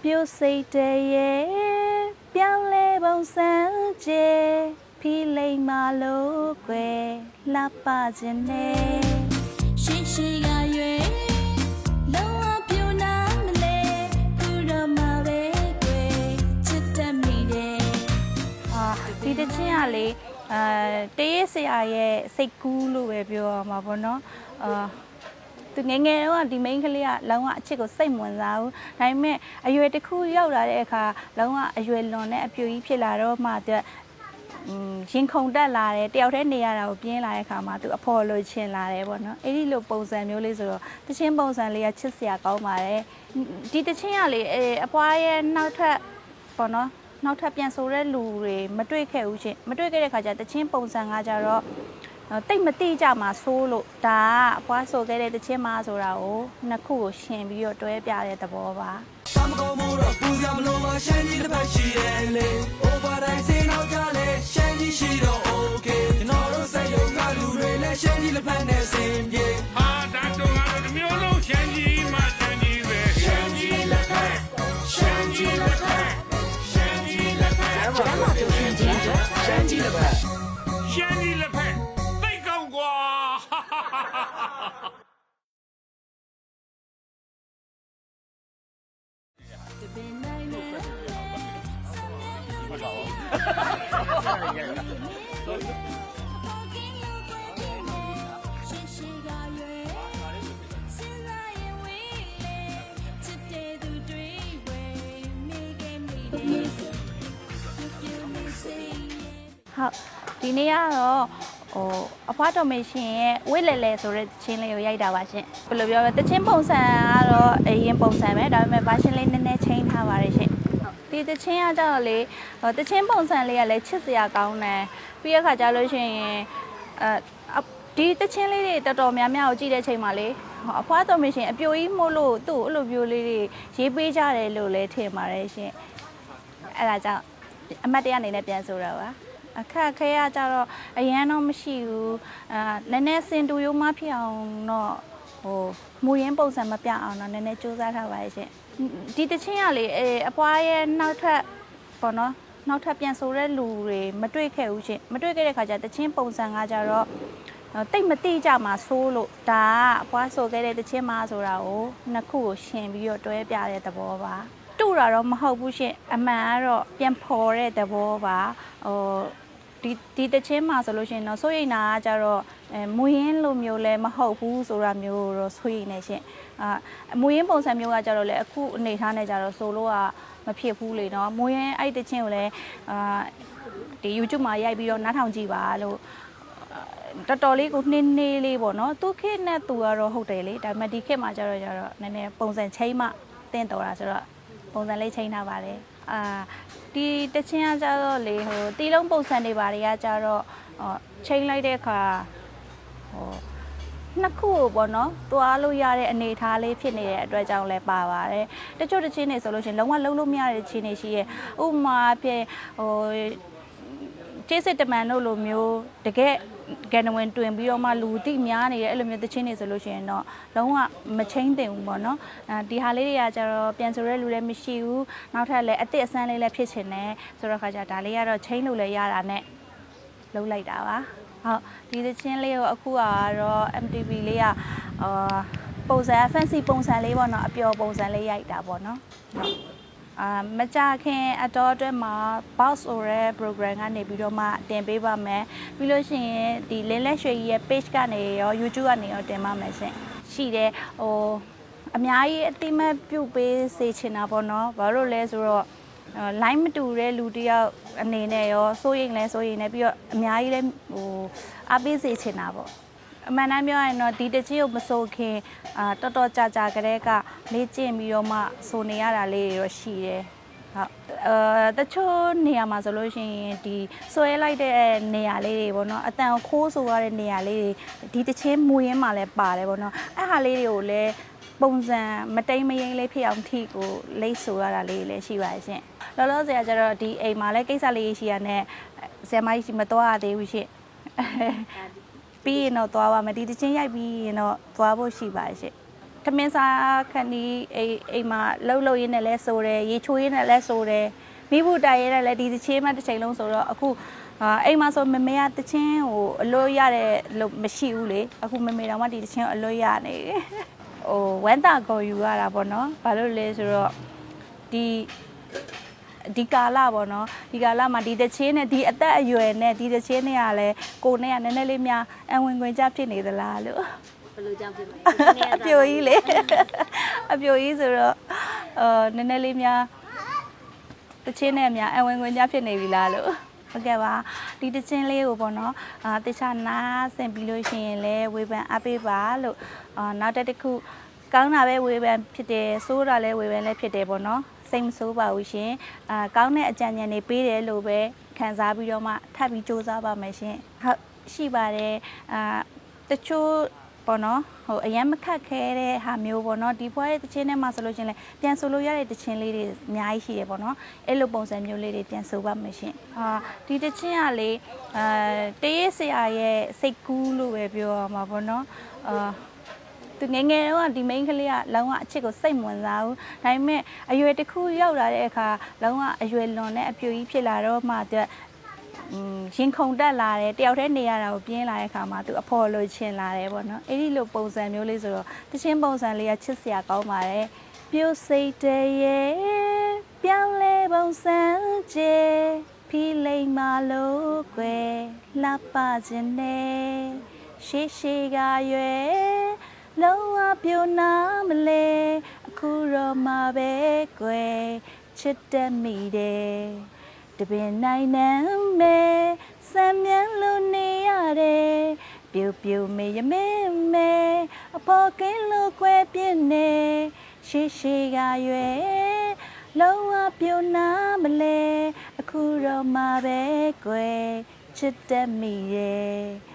Piu say day, Piang Lebon Sanje, Pile Malo, Que, La Pagine. She got you, Loa Puna Male, Pura Mave, Chitamide. Did the Chiali, TSA, say cool, Webio, Mabono. သူငယ်ငယ်တော့ဒီ main ကလေးကလောင်းကအချစ်ကိုစိတ်ဝင်စားဘူးဒါပေမဲ့အရွယ်တစ်ခုရောက်လာတဲ့အခါလောင်းကအရွယ်လွန်တဲ့အပြူကြီးဖြစ်လာတော့မှသူရင်ခုန်တက်လာတယ်တယောက်တည်းနေရတာကိုပြင်းလာတဲ့အခါမှာသူအဖော်လိုချင်လာတယ်ပေါ့နော်အဲ့ဒီလိုပုံစံမျိုးလေးဆိုတော့တချင်းပုံစံလေးကချစ်စရာကောင်းပါတယ်ဒီတချင်းကလေအပွားရဲ့နောက်ထပ်ပေါ့နော်နောက်ထပ်ပြန်ဆိုတဲ့လူတွေမတွေ့ခဲ့ဘူးချင်းမတွေ့ခဲ့တဲ့ခါကျတချင်းပုံစံကကြတော့တိတ်မတိကြမှာဆိုးလို့ဒါကအပွားဆိုခဲ့တဲ့တချင်းမဆိုတာကိုနှစ်ခုကိုရှင်ပြီးတော့တွဲပြတဲ့သဘောပါစမ်းကောင်းမို့တော့ပူစရာမလိုပါရှမ်းကြီးတစ်ပတ်ရှိတယ်လေ over time စင်းတော့ကြလေရှမ်းကြီးရှိတော့ okay ကျွန်တော်တို့စက်ရုံကလူတွေလည်းရှမ်းကြီးလက်ဖက်နဲ့စင်ပြေဟာဒါဆိုငါတို့တစ်မျိုးလုံးရှမ်းကြီးမှရှမ်းကြီးပဲရှမ်းကြီးလက်ဖက်ရှမ်းကြီးလက်ဖက်ရှမ်းကြီးလက်ဖက်ကျမ်းမာတူရှမ်းကြီးရှမ်းကြီးလက်ဖက်ရှမ်းကြီးလက်ဖက်好，ဒီနေ့ကတော့အဖွားတော်မရှင်ရဲ့ဝိလဲလဲဆိုတဲ့ချင်းလေးကိုရိုက်တာပါရှင်ဘယ်လိုပြောလဲတချင်းပုံစံကတော့အရင်ပုံစံပဲဒါပေမဲ့ဗာရှင်လေးနည်းနည်းချင်းထားပါတယ်ရှင်ဒီတချင်းကကြတော့လေတချင်းပုံစံလေးကလည်းချစ်စရာကောင်းတယ်ပြီးရခါကြလို့ရှိရင်ဒီတချင်းလေးတွေတော်တော်များများကိုကြည့်တဲ့အချိန်မှာလေအဖွားတော်မရှင်အပြိုကြီးမို့လို့သူ့အဲ့လိုပြိုလေးတွေရေးပေးကြတယ်လို့လည်းထင်ပါတယ်ရှင်အဲ့ဒါကြောင့်အမတ်တရအနေနဲ့ပြန်ဆိုတာပါအခက်ခဲရကြတော့အရန်တော့မရှိဘူးနည်းနည်းစင်တူရိုးမဖြစ်အောင်တော့မူရင်းပုံစံမပြအောင်တော့နည်းနည်းစူးစမ်းထားပါရဲ့ရှင်ဒီတချင်းကလေအပွားရဲ့နောက်ထပ်ပေါ့နော်နောက်ထပ်ပြန်ဆိုတဲ့လူတွေမတွေ့ခဲ့ဘူးရှင်မတွေ့ခဲ့တဲ့ခါကျတချင်းပုံစံကကြတော့တိတ်မတိကြမှာဆိုးလို့ဒါကအပွားဆိုခဲ့တဲ့တချင်းမဆိုတာကိုနှစ်ခုကိုရှင်ပြီးတော့တွဲပြတဲ့သဘောပါတူတာတော့မဟုတ်ဘူးရှင်အမှန်ကတော့ပြန်ဖော်တဲ့သဘောပါဒီတချင်းမှာဆိုလို့ရှိရင်တော့စိုးရိမ်တာကကြတော့မူရင်းလိုမျိုးလည်းမဟုတ်ဘူးဆိုတာမျိုးတော့စိုးရိမ်နေရှင်မူရင်းပုံစံမျိုးကကြတော့လေအခုအနေထားနဲ့ကြတော့ဆိုလို့ကမဖြစ်ဘူးလေနော်မူရင်းအဲ့တချင်းကိုလည်းဒီ YouTube မှာရိုက်ပြီးတော့နားထောင်ကြည့်ပါလို့တော်တော်လေးကိုနှင်းနှေးလေးပေါ့နော်သူခေတ်နဲ့သူကတော့ဟုတ်တယ်လေဒါပေမဲ့ဒီခေတ်မှာကြတော့နည်းနည်းပုံစံချိန်မှတင်းတော်တာဆိုတော့ပုံစံလေးချိန်ထားပါတယ်ဒီတချင်းကကြတော့လေတီးလုံးပုံစံတွေပါတွေကကြတော့ချိန်လိုက်တဲ့အခါနှစ်ခုပေါ့နော်သွားလို့ရတဲ့အနေအထားလေးဖြစ်နေတဲ့အတွက်ကြောင့်လည်းပါပါတယ်တချို့တချင်းတွေဆိုလို့ရှိရင်လုံးဝလုံးလို့မရတဲ့ချင်းတွေရှိရဲ့ဥပမာအဖြစ်ကျေးစစ်တမန်တို့လိုမျိုးတကယ်ကန်ဝင်တွင်ပြီးတော့မှလူတိများနေတဲ့အဲ့လိုမျိုးတချင်းတွေဆိုလို့ရှိရင်တော့လုံးဝမချင်းတင်ဘူးပေါ့နော်ဒီဟာလေးတွေကကြတော့ပြန်ဆိုရဲလူလည်းမရှိဘူးနောက်ထပ်လည်းအစ်စ်အဆန်းလေးလည်းဖြစ်ချင်တယ်ဆိုတော့ခါကျဒါလေးကတော့ချင်းလို့လည်းရတာနဲ့လုံးလိုက်တာပါဟုတ်ဒီတချင်းလေးကိုအခုကတော့ MTV လေးကပုံစံ fancy ပုံစံလေးပေါ့နော်အပျော်ပုံစံလေးရိုက်တာပေါ့နော်မကြခင်အတော်အတွက်မှာ box ဆိုတဲ့ program ကနေပြီးတော့မှတင်ပေးပါမယ်ပြီးလို့ရှိရင်ဒီလင်းလက်ရွှေကြီးရဲ့ page ကနေရော YouTube ကနေရောတင်ပါမယ်ရှင်ရှိတယ်အများကြီးအတိမတ်ပြုတ်ပေးစေချင်တာပေါ့နော်ဘာလို့လဲဆိုတော့ line မတူတဲ့လူတယောက်အနေနဲ့ရောစိုးရိမ်လဲစိုးရိမ်နေပြီးတော့အများကြီးလဲအားပေးစေချင်တာပေါ့အမှန်တမ်းပြောရရင်တော့ဒီတချင်းကိုမဆိုခင်တော်တော်ကြာကြာကလေးကလေ့ကျင့်ပြီးတော့မှဆိုနေရတာလေးတွေတော့ရှိတယ်ဟုတ်တချို့နေရာမှာဆိုလို့ရှိရင်ဒီဆွဲလိုက်တဲ့နေရာလေးတွေပေါ့နော်အတန်ခိုးဆိုရတဲ့နေရာလေးတွေဒီတချင်းမူရင်းမှာလည်းပါတယ်ပေါ့နော်အဲ့ဟာလေးတွေကိုလည်းပုံစံမတိမ်မယိမ်းလေးဖြစ်အောင်ထိကိုလိတ်ဆိုရတာလေးလည်းရှိပါရှင်လောလောဆယ်ကကျတော့ဒီအိမ်မှာလည်းကိစ္စလေးရှိရတဲ့ဆရာမကြီးမတော်ရသေးဘူးရှင်ပြီးရင်တော့သွားပါမယ်ဒီတချင်းရိုက်ပြီးရင်တော့သွားဖို့ရှိပါရှင့် ထမင်းစားခဏီအိမ်မှာလှုပ်ရင်းနဲ့လဲဆိုတယ်ရေချိုးရင်းနဲ့လဲဆိုတယ်မိဖို့တိုင်ရတဲ့လဲဒီတချင်းမှတစ်ချိန်လုံးဆိုတော့အခုအိမ်မှာဆိုမမေကတချင်းဟိုအလို့ရတဲ့လို့မရှိဘူးလေအခုမမေတော်မှဒီတချင်းအလို့ရနေဟိုဝမ်းတာကိုယူရတာပေါ့နော်ဘာလို့လဲဆိုတော့ဒီကာလပေါ့နော်ဒီကာလမှာဒီတချင်းနဲ့ဒီအသက်အရွယ်နဲ့ဒီတချင်းနဲ့ကလည်းကိုနဲ့ကနည်းနည်းလေးများအဝင်ခွင်ကြဖြစ်နေသလားလို့ဘယ်လိုကြောင့်ဖြစ်မလဲအပြိုကြီးလေအပြိုကြီးဆိုတော့နည်းနည်းလေးများတချင်းနဲ့များအဝင်ခွင်ကြဖြစ်နေပြီလားလို့ဟုတ်ကဲ့ပါဒီတချင်းလေးကိုပေါ့နော်တခြားနားဆင်ပြီးလို့ရှိရင်လည်းဝေဖန်အပ်ပေးပါလို့နောက်တစ်ခုကောင်းတာပဲဝေဖန်ဖြစ်တယ်ဆိုးတာလည်းဝေဖန်လည်းဖြစ်တယ်ပေါ့နော်စိတ်မဆိုးပါဘူးရှင်ကောင်းတဲ့အကြံဉာဏ်တွေပေးတယ်လို့ပဲခံစားပြီးတော့မှထပ်ပြီးစူးစမ်းပါမယ်ရှင်ဟုတ်ရှိပါတယ်တချို့ပေါ့နော်ဟိုအရင်မခက်ခဲတဲ့ဟာမျိုးပေါ့နော်ဒီဘွားရဲ့တချင်းထဲမှာဆိုလို့ရှင်လဲပြန်ဆိုလို့ရတဲ့တချင်းလေးတွေအများကြီးရှိတယ်ပေါ့နော်အဲ့လိုပုံစံမျိုးလေးတွေပြန်ဆိုပါမယ်ရှင်ဒီတချင်းကလေတရေးဆရာရဲ့စိတ်ကူးလို့ပဲပြောရမှာပေါ့နော်သူငယ်ငယ်တော့ဒီ main ကလေးကလောင်းကအချစ်ကိုစိတ်ဝင်စားဘူးဒါပေမဲ့အရွယ်တစ်ခုရောက်လာတဲ့အခါလောင်းကအရွယ်လွန်တဲ့အပြူကြီးဖြစ်လာတော့မှသူရင်ခုန်တက်လာတယ်တယောက်တည်းနေရတာကိုပြင်းလာတဲ့အခါမှာသူအဖော်လိုချင်လာတယ်ပေါ့နော်အဲ့ဒီလိုပုံစံမျိုးလေးဆိုတော့တချင်းပုံစံလေးကချစ်စရာကောင်းပါတယ်ပြိုစိတ်တည်းရဲ့ပြောင်းလဲပုံစံချေဖီးလိမ်မလို့ကွယ်လှပခြင်းနဲ့ရှိကရွယ်လုံးဝပြိုနာမလဲအခုတော့မှပဲကွယ်ချစ်တတ်မိတယ်တပင်နိုင်နမ်းမဲစံမြန်းလို့နေရတယ်ပြိုမေရမဲမဲအပေါ်ကင်းလို့ကွယ်ပြင်းနေရှိကရွယ်လုံးဝပြိုနာမလဲအခုတော့မှပဲကွယ်ချစ်တတ်မိတယ်